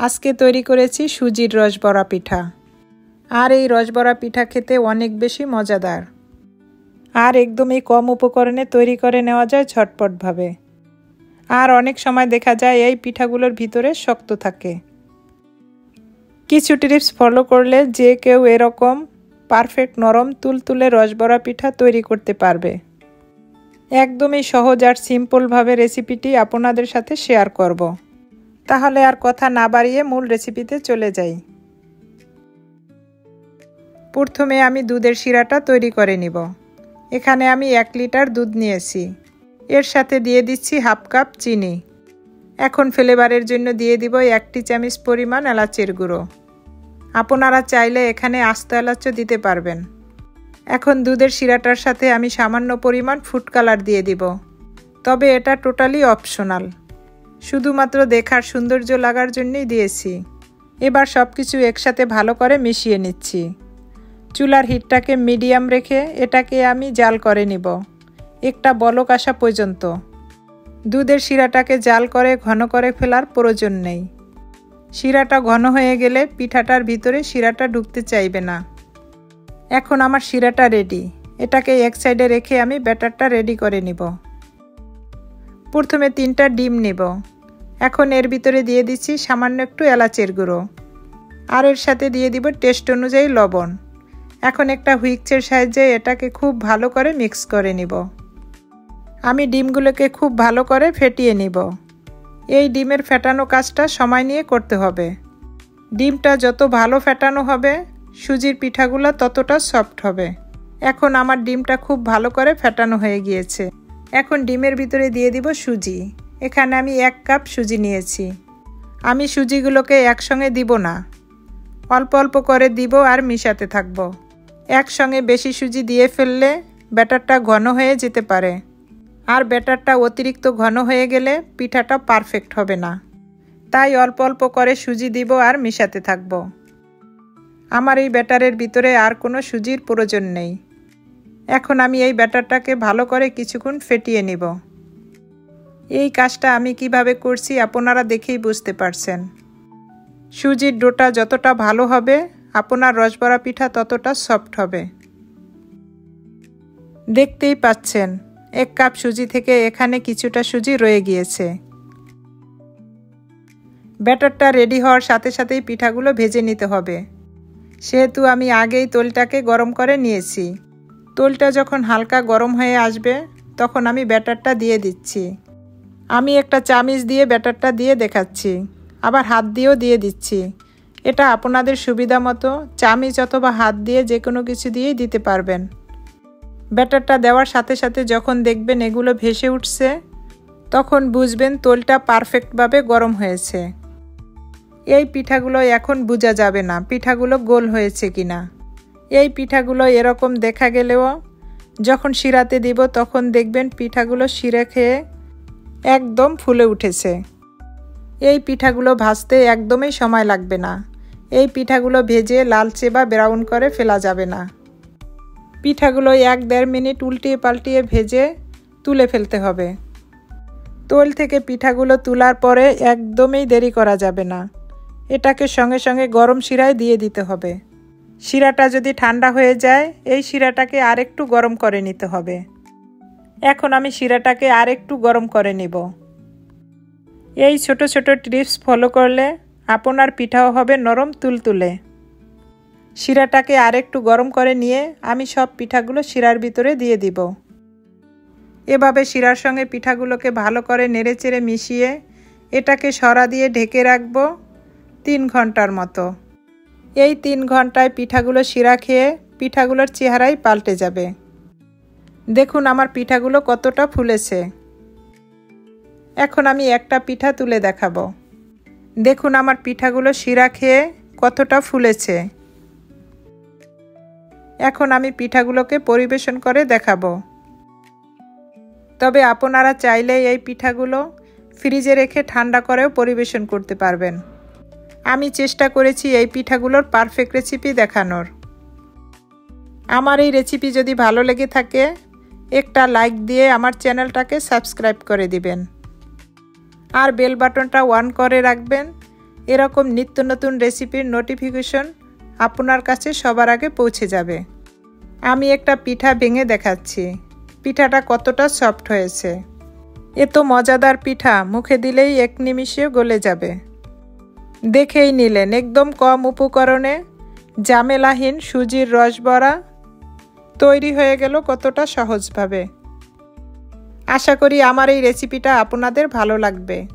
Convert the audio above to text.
আজকে তৈরি করেছি সুজির রসবড়া পিঠা। আর এই রসবড়া পিঠা খেতে অনেক বেশি মজাদার আর একদমই কম উপকরণে তৈরি করে নেওয়া যায় ঝটপটভাবে। আর অনেক সময় দেখা যায় এই পিঠাগুলোর ভিতরে শক্ত থাকে। কিছু টিপস ফলো করলে যে কেউ এরকম পারফেক্ট নরম তুলতুলে রসবড়া পিঠা তৈরি করতে পারবে। একদমই সহজ আর সিম্পলভাবে রেসিপিটি আপনাদের সাথে শেয়ার করব। তাহলে আর কথা না বাড়িয়ে মূল রেসিপিতে চলে যাই। প্রথমে আমি দুধের শিরাটা তৈরি করে নিব। এখানে আমি 1 লিটার দুধ নিয়েছি। এর সাথে দিয়ে দিচ্ছি হাফ কাপ চিনি। এখন ফ্লেভারের জন্য দিয়ে দিব 1 চামচ পরিমাণ এলাচের গুঁড়ো। আপনারা চাইলে এখানে আস্ত এলাচও দিতে পারবেন। এখন দুধের শিরাটার সাথে আমি সামান্য পরিমাণ ফুড কালার দিয়ে দিব, তবে এটা টোটালি অপশনাল, শুধুমাত্র দেখার সৌন্দর্য লাগার জন্যই দিয়েছি। এবার সব কিছু একসাথে ভালো করে মিশিয়ে নিচ্ছি। চুলার হিটটাকে মিডিয়াম রেখে এটাকে আমি জাল করে নিব একটা বলক আসা পর্যন্ত। দুধের শিরাটাকে জাল করে ঘন করে ফেলার প্রয়োজন নেই। শিরাটা ঘন হয়ে গেলে পিঠাটার ভিতরে শিরাটা ঢুকতে চাইবে না। এখন আমার শিরাটা রেডি। এটাকে এক সাইডে রেখে আমি ব্যাটারটা রেডি করে নিব। প্রথমে 3টা ডিম নেব। এখন এর ভিতরে দিয়ে দিচ্ছি সামান্য একটু এলাচের গুঁড়ো আর এর সাথে দিয়ে দিব টেস্ট অনুযায়ী লবণ। এখন একটা হুইস্কের সাহায্যে এটাকে খুব ভালো করে মিক্স করে নিব। আমি ডিমগুলোকে খুব ভালো করে ফেটিয়ে নিব। এই ডিমের ফেটানো কাজটা সময় নিয়ে করতে হবে। ডিমটা যত ভালো ফেটানো হবে সুজির পিঠাগুলো ততটা সফট হবে। এখন আমার ডিমটা খুব ভালো করে ফেটানো হয়ে গিয়েছে। এখন ডিমের ভিতরে দিয়ে দিব সুজি। এখানে আমি 1 কাপ সুজি নিয়েছি। আমি সুজিগুলোকে একসঙ্গে দিব না, অল্প অল্প করে দিব আর মিশাতে থাকব। একসঙ্গে বেশি সুজি দিয়ে ফেললে ব্যাটারটা ঘন হয়ে যেতে পারে, আর ব্যাটারটা অতিরিক্ত ঘন হয়ে গেলে পিঠাটা পারফেক্ট হবে না। তাই অল্প অল্প করে সুজি দিব আর মিশাতে থাকব। আমার এই ব্যাটারের ভিতরে আর কোনো সুজির প্রয়োজন নেই। এখন আমি এই ব্যাটারটাকে ভালো করে কিছুক্ষণ ফেটিয়ে নিব। এই কাজটা আমি কিভাবে করছি আপনারা দেখেই বুঝতে পারছেন। সুজির ডোটা যতটা ভালো হবে আপনার রসবড়া পিঠা ততটা সফট হবে। দেখতেই পাচ্ছেন 1 কাপ সুজি থেকে এখানে কিছুটা সুজি রয়ে গিয়েছে। ব্যাটারটা রেডি হওয়ার সাথে সাথেই পিঠাগুলো ভেজে নিতে হবে। সেহেতু আমি আগেই তেলটাকে গরম করে নিয়েছি। তেলটা যখন হালকা গরম হয়ে আসবে তখন আমি ব্যাটারটা দিয়ে দিচ্ছি। আমি একটা চামচ দিয়ে ব্যাটারটা দিয়ে দেখাচ্ছি, আবার হাত দিয়েও দিয়ে দিচ্ছি। এটা আপনাদের সুবিধা মতো চামচ অথবা হাত দিয়ে যে কোনো কিছু দিয়েই দিতে পারবেন। ব্যাটারটা দেওয়ার সাথে সাথে যখন দেখবেন এগুলো ভেসে উঠছে তখন বুঝবেন তেলটা পারফেক্টভাবে গরম হয়েছে। এই পিঠাগুলো এখন বোঝা যাবে না পিঠাগুলো গোল হয়েছে কিনা। এই পিঠাগুলো এরকম দেখা গেলেও যখন শিরাতে দিব তখন দেখবেন পিঠাগুলো শিরা খেয়ে একদম ফুলে উঠেছে। এই পিঠাগুলো ভাজতে একদমই সময় লাগবে না। এই পিঠাগুলো ভেজে লালচে বা ব্রাউন করে ফেলা যাবে না। পিঠাগুলো 1-1.5 মিনিট উল্টিয়ে পাল্টিয়ে ভেজে তুলে ফেলতে হবে। তেল থেকে পিঠাগুলো তোলার পরে একদমই দেরি করা যাবে না। এটাকে সঙ্গে সঙ্গে গরম শিরায় দিয়ে দিতে হবে। শিরাটা যদি ঠান্ডা হয়ে যায় এই শিরাটাকে আরেকটু গরম করে নিতে হবে। এখন আমি শিরাটাকে আরেকটু গরম করে নিব। এই ছোট ছোট টিপস ফলো করলে আপনার পিঠাও হবে নরম তুলতুলে। শিরাটাকে আরেকটু গরম করে নিয়ে আমি সব পিঠাগুলো শিরার ভিতরে দিয়ে দিব। এভাবে শিরার সঙ্গে পিঠাগুলোকে ভালো করে নেড়েচেড়ে মিশিয়ে এটাকে সরা দিয়ে ঢেকে রাখব 3 ঘন্টার মতো। এই 3 ঘন্টায় পিঠাগুলো শিরা খেয়ে পিঠাগুলোর চেহারাই পাল্টে যাবে। দেখুন আমার পিঠাগুলো কতটা ফুলেছে। এখন আমি একটা পিঠা তুলে দেখাবো। দেখুন আমার পিঠাগুলো শিরা খেয়ে কতটা ফুলেছে। এখন আমি পিঠাগুলোকে পরিবেশন করে দেখাবো। তবে আপনারা চাইলে এই পিঠাগুলো ফ্রিজে রেখে ঠান্ডা করেও পরিবেশন করতে পারবেন। আমি চেষ্টা করেছি এই পিঠাগুলোর পারফেক্ট রেসিপি দেখানোর। আমার এই রেসিপি যদি ভালো লেগে থাকে একটা লাইক দিয়ে আমার চ্যানেলটাকে সাবস্ক্রাইব করে দিবেন আর বেল বাটনটা অন করে রাখবেন এরকম নিত্য নতুন রেসিপির নোটিফিকেশন আপনার কাছে সবার আগে পৌঁছে যাবে। আমি একটা পিঠা ভেঙে দেখাচ্ছি। পিঠাটা কতটা সফট হয়েছে। এ তো মজাদার পিঠা, মুখে দিলেই এক নিমিষে গলে যাবে। দেখেই নিলেন, একদম কম উপকরণে ঝামেলাহীন সুজির রসবড়া তৈরি হয়ে গেল কতটা সহজভাবে। আশা করি আমার এই রেসিপিটা আপনাদের ভালো লাগবে।